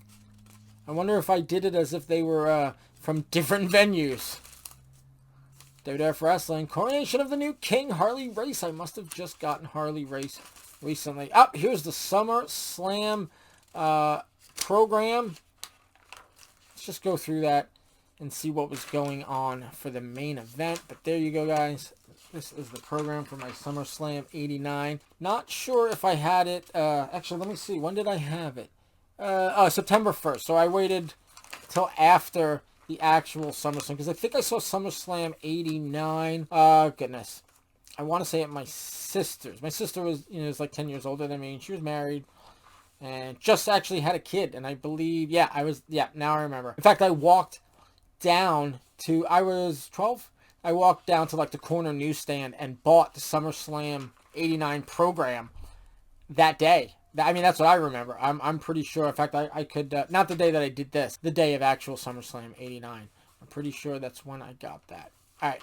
I wonder if I did it as if they were from different venues. WWF Wrestling. Coronation of the new King, Harley Race. I must have just gotten Harley Race recently. Oh, here's the Summer Slam program. Let's just go through that and see what was going on for the main event. But there you go, guys. This is the program for my SummerSlam 89. Not sure if I had it. Actually, let me see. When did I have it? September 1st. So I waited till after the actual SummerSlam, because I think I saw SummerSlam 89. Goodness. I want to say at my sister's. My sister was, is like 10 years older than me, and she was married. And just actually had a kid. And I believe, now I remember. In fact, I walked down to, I was 12. I walked down to like the corner newsstand and bought the SummerSlam 89 program that day. I mean, that's what I remember. I'm pretty sure. In fact, I could, not the day that I did this, the day of actual SummerSlam 89. I'm pretty sure that's when I got that. All right.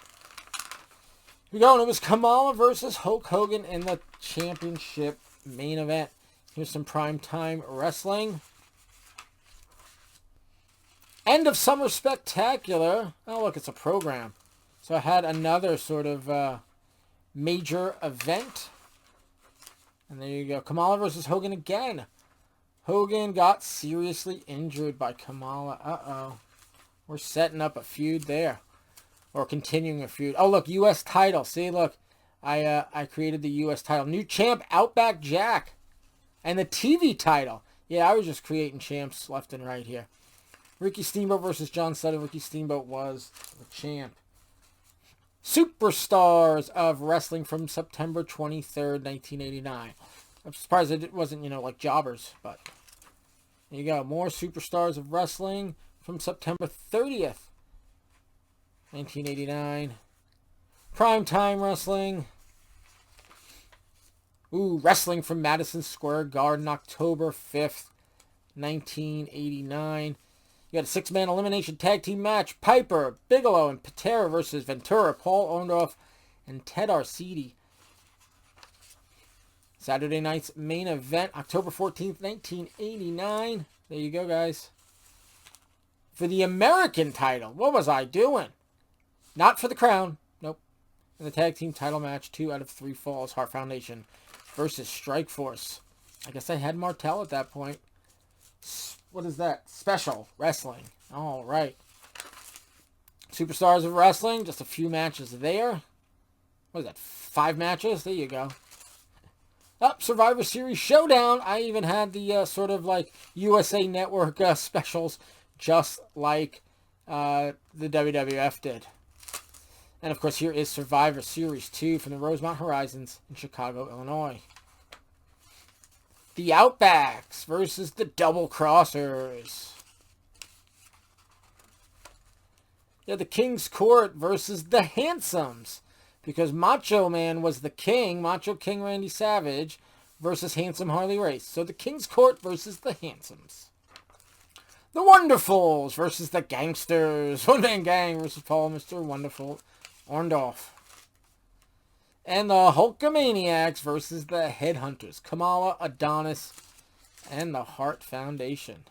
Here we go. And it was Kamala versus Hulk Hogan in the championship main event. Here's some primetime wrestling. End of Summer Spectacular. Oh, look, it's a program. So I had another sort of major event. And there you go. Kamala versus Hogan again. Hogan got seriously injured by Kamala. Uh-oh. We're setting up a feud there. Or continuing a feud. Oh, look, U.S. title. See, look. I created the U.S. title. New champ, Outback Jack. And the TV title. Yeah, I was just creating champs left and right here. Ricky Steamboat versus John Studd. Ricky Steamboat was the champ. Superstars of Wrestling from September 23rd, 1989. I'm surprised it wasn't, like jobbers, but there you go. More Superstars of Wrestling from September 30th, 1989. Primetime Wrestling. Ooh, Wrestling from Madison Square Garden, October 5th, 1989. You got a six-man elimination tag team match. Piper, Bigelow, and Patera versus Ventura, Paul Orndorff, and Ted Arcidi. Saturday night's main event, October 14th, 1989. There you go, guys. For the American title. What was I doing? Not for the crown. Nope. In the tag team title match, 2 out of 3 falls. Hart Foundation versus Strikeforce. I guess I had Martel at that point. What is that? Special Wrestling. All right. Superstars of Wrestling. Just a few matches there. What is that? 5 matches? There you go. Up, Survivor Series Showdown. I even had the sort of like USA Network specials, just like the WWF did. And of course, here is Survivor Series 2 from the Rosemont Horizons in Chicago, Illinois. The Outbacks versus the Double Crossers. Yeah, the King's Court versus the Handsomes. Because Macho Man was the king, Macho King Randy Savage, versus Handsome Harley Race. So the King's Court versus the Handsomes. The Wonderfuls versus the Gangsters. One Man Gang versus Paul Mr. Wonderful Orndorff. And the Hulkamaniacs versus the Headhunters. Kamala, Adonis, and the Hart Foundation.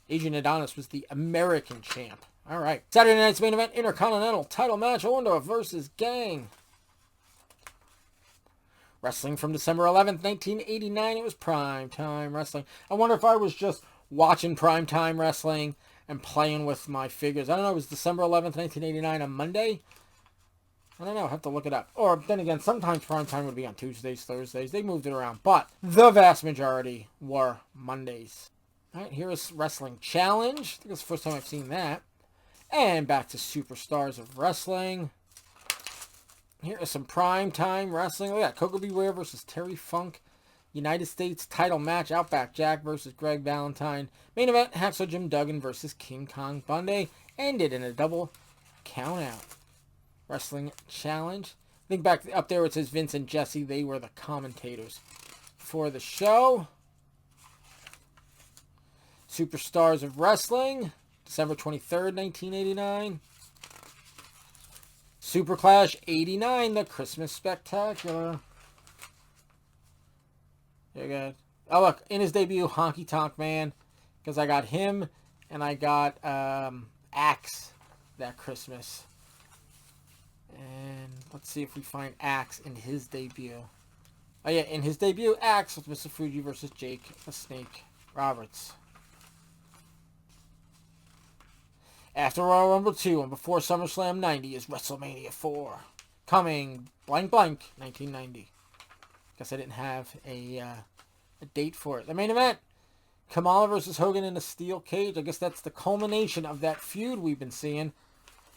Adrian Adonis was the American champ. All right. Saturday night's main event, Intercontinental title match, Orndorff versus Gang. Wrestling from December 11th, 1989. It was Primetime Wrestling. I wonder if I was just watching Primetime Wrestling and playing with my figures. I don't know. It was December 11th, 1989 on Monday. I don't know. I'll have to look it up. Or then again, sometimes Primetime would be on Tuesdays, Thursdays. They moved it around. But the vast majority were Mondays. All right, here is Wrestling Challenge. I think it's the first time I've seen that. And back to Superstars of Wrestling. Here is some Primetime Wrestling. We got Coco Beware versus Terry Funk. United States title match. Outback Jack versus Greg Valentine. Main event, Hacksaw Jim Duggan versus King Kong Bundy. Ended in a double countout. Wrestling Challenge. I think back up there it says Vince and Jesse. They were the commentators for the show. Superstars of Wrestling. December 23rd, 1989. Super Clash 89, the Christmas Spectacular. There you go. Oh, look, in his debut, Honky Tonk Man. Because I got him and I got Axe that Christmas. And let's see if we find Axe in his debut. Oh, yeah, in his debut, Axe with Mr. Fuji versus Jake the Snake Roberts. After Royal Rumble 2 and before SummerSlam 90 is WrestleMania 4. Coming blank 1990. Guess I didn't have a date for it. The main event. Kamala versus Hogan in a steel cage. I guess that's the culmination of that feud we've been seeing.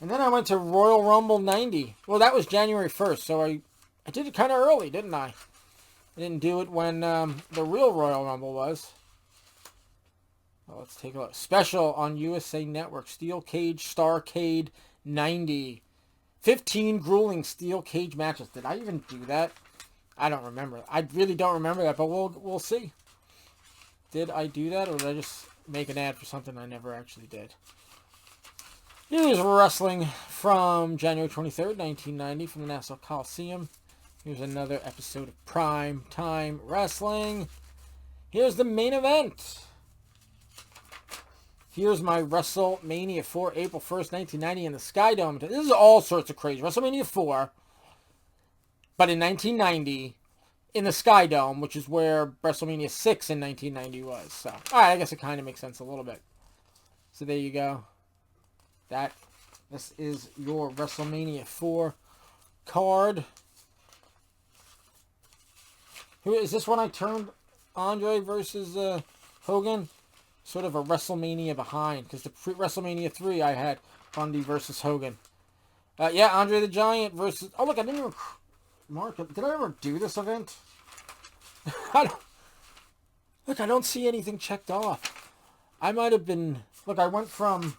And then I went to Royal Rumble 90. Well, that was January 1st, so I did it kind of early, didn't I? I didn't do it when the real Royal Rumble was. Well, let's take a look. Special on USA Network. Steel Cage Starcade 90. 15 grueling steel cage matches. Did I even do that? I don't remember. I really don't remember that, but we'll see. Did I do that, or did I just make an ad for something I never actually did? Here's wrestling from January 23rd, 1990 from the Nassau Coliseum. Here's another episode of Prime Time Wrestling. Here's the main event. Here's my WrestleMania 4, April 1st, 1990 in the Sky Dome. This is all sorts of crazy. WrestleMania 4, but in 1990 in the Sky Dome, which is where WrestleMania 6 in 1990 was. So, alright, I guess it kind of makes sense a little bit. So there you go. This is your WrestleMania 4 card. Who is this one? I turned Andre versus Hogan. Sort of a WrestleMania behind, because the WrestleMania 3 I had Bundy versus Hogan. Yeah, Andre the Giant versus... Oh, look, I didn't even mark it. Did I ever do this event? I don't see anything checked off. I might have been... Look, I went from...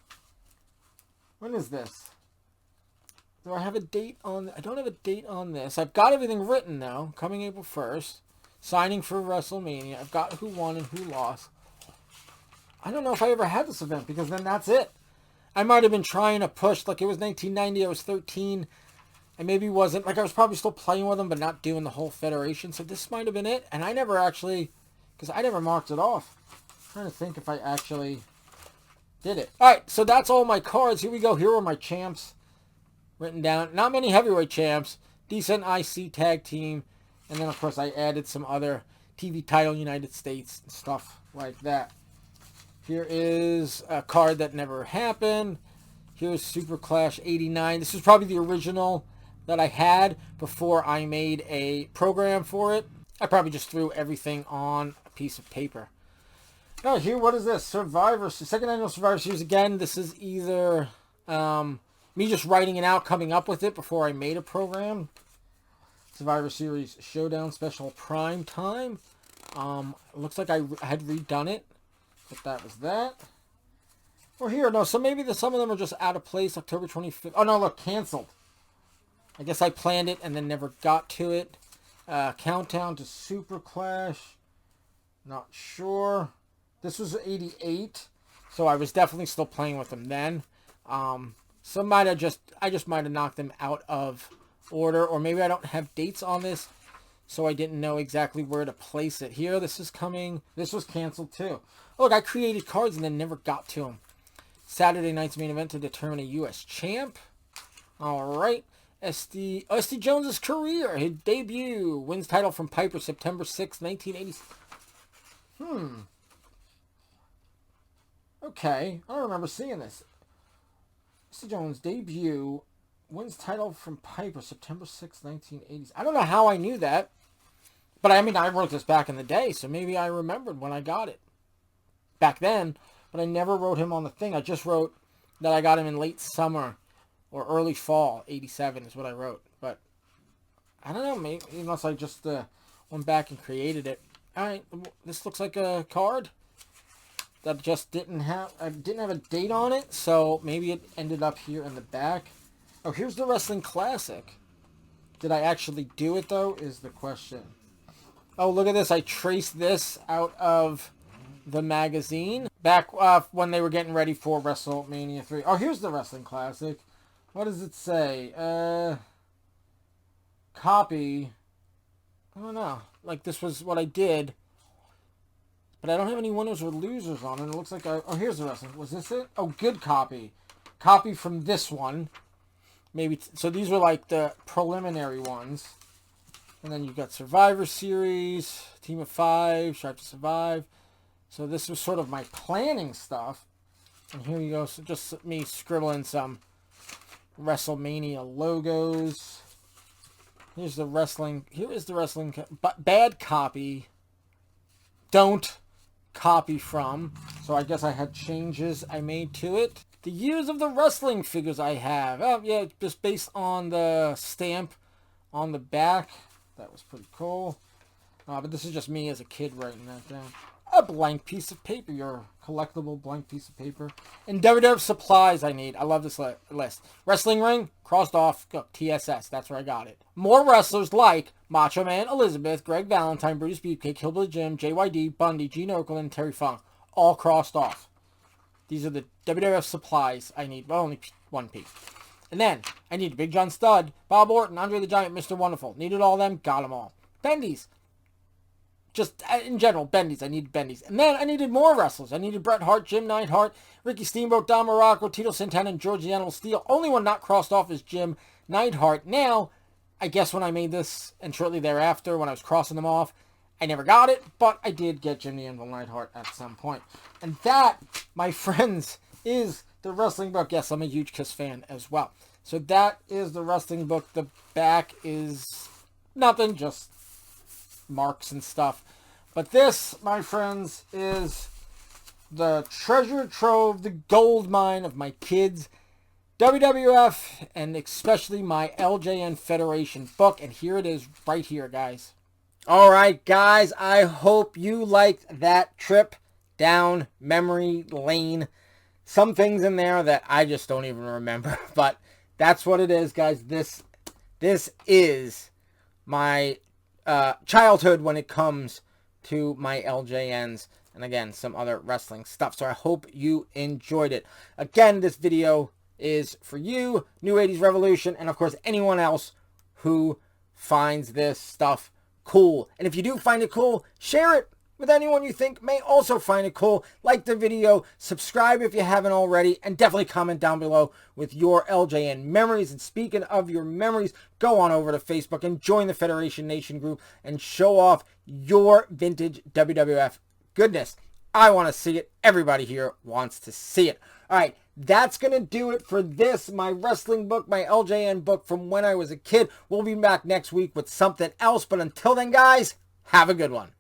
When is this? Do I have a date on... I don't have a date on this. I've got everything written now. Coming April 1st. Signing for WrestleMania. I've got who won and who lost. I don't know if I ever had this event, because then that's it. I might have been trying to push, like it was 1990, I was 13, and maybe wasn't, like I was probably still playing with them, but not doing the whole federation, so this might have been it, and I never actually, because I never marked it off. I'm trying to think if I actually did it. Alright, so that's all my cards. Here we go. Here are my champs written down. Not many heavyweight champs, decent IC tag team, and then of course I added some other TV title, United States, and stuff like that. Here is a card that never happened. Here's Super Clash 89. This is probably the original that I had before I made a program for it. I probably just threw everything on a piece of paper. Oh, here, what is this? Survivor, second annual Survivor Series again. This is either me just writing it out, coming up with it before I made a program. Survivor Series Showdown Special Prime Time. Looks like I had redone it. But that was that. Or here, no, so maybe some of them are just out of place. October 25th. Oh, no, look, canceled. I guess I planned it and then never got to it. Countdown to Super Clash. Not sure. This was 88. So I was definitely still playing with them then. So I just might have knocked them out of order. Or maybe I don't have dates on this, so I didn't know exactly where to place it. Here, this is coming. This was canceled too. Oh, look, I created cards and then never got to them. Saturday night's main event to determine a U.S. champ. All right. SD Jones's career, his debut, wins title from Piper September 6, 1980. Okay, I don't remember seeing this. SD Jones debut, wins title from Piper September 6, 1980. I don't know how I knew that, but I mean, I wrote this back in the day, so maybe I remembered when I got it back then, but I never wrote him on the thing. I just wrote that I got him in late summer or early fall, 87 is what I wrote. But I don't know, maybe unless I just went back and created it. All right, this looks like a card that just didn't have a date on it, so maybe it ended up here in the back. Oh, here's the Wrestling Classic. Did I actually do it though? Is the question. Oh, look at this! I traced this out of the magazine back when they were getting ready for WrestleMania 3. Oh, here's the Wrestling Classic. What does it say? Copy. I don't know. Like, this was what I did. But I don't have any winners or losers on it. It looks like oh, here's the wrestling. Was this it? Oh, good copy. Copy from this one. Maybe. So these were like the preliminary ones. And then you've got Survivor Series, Team of 5, Strive to Survive. So this was sort of my planning stuff. And here you go. So just me scribbling some Wrestlemania logos. Here's the wrestling. Here is the wrestling. Bad copy. Don't copy from. So I guess I had changes I made to it. The years of the wrestling figures I have. Oh, yeah, just based on the stamp on the back. That was pretty cool. But this is just me as a kid writing that down. A blank piece of paper, your collectible blank piece of paper. And WWF supplies I need. I love this list. Wrestling ring, crossed off, go, TSS. That's where I got it. More wrestlers like Macho Man, Elizabeth, Greg Valentine, Brutus Beefcake, Hillbilly Jim, JYD, Bundy, Gene Okerlund, and Terry Funk. All crossed off. These are the WWF supplies I need. Well, only one piece. And then, I need Big John Studd, Bob Orton, Andre the Giant, Mr. Wonderful. Needed all of them, got them all. Bendies. Just in general, Bendies. I needed Bendies. And then I needed more wrestlers. I needed Bret Hart, Jim Neidhart, Ricky Steamboat, Don Morocco, Tito Santana, and George the Animal Steel. Only one not crossed off is Jim Neidhart. Now, I guess when I made this, and shortly thereafter, when I was crossing them off, I never got it, but I did get Jim the Anvil Neidhart at some point. And that, my friends, is the wrestling book. Yes, I'm a huge Kiss fan as well. So that is the wrestling book. The back is nothing, just marks and stuff. But this, my friends, is the treasure trove, the gold mine of my kids' WWF, and especially my LJN Federation book. And here it is right here, guys. All right, guys, I hope you liked that trip down memory lane. Some things in there that I just don't even remember, but that's what it is, guys. This is my childhood when it comes to my LJNs, and again, some other wrestling stuff. So I hope you enjoyed it. Again, this video is for you, New 80s Revolution, and of course, anyone else who finds this stuff cool. And if you do find it cool, share it with anyone you think may also find it cool. Like the video, subscribe if you haven't already, and definitely comment down below with your LJN memories. And speaking of your memories, go on over to Facebook and join the Federation Nation group and show off your vintage WWF goodness. I want to see it. Everybody here wants to see it. All right, that's going to do it for this, my wrestling book, my LJN book from when I was a kid. We'll be back next week with something else. But until then, guys, have a good one.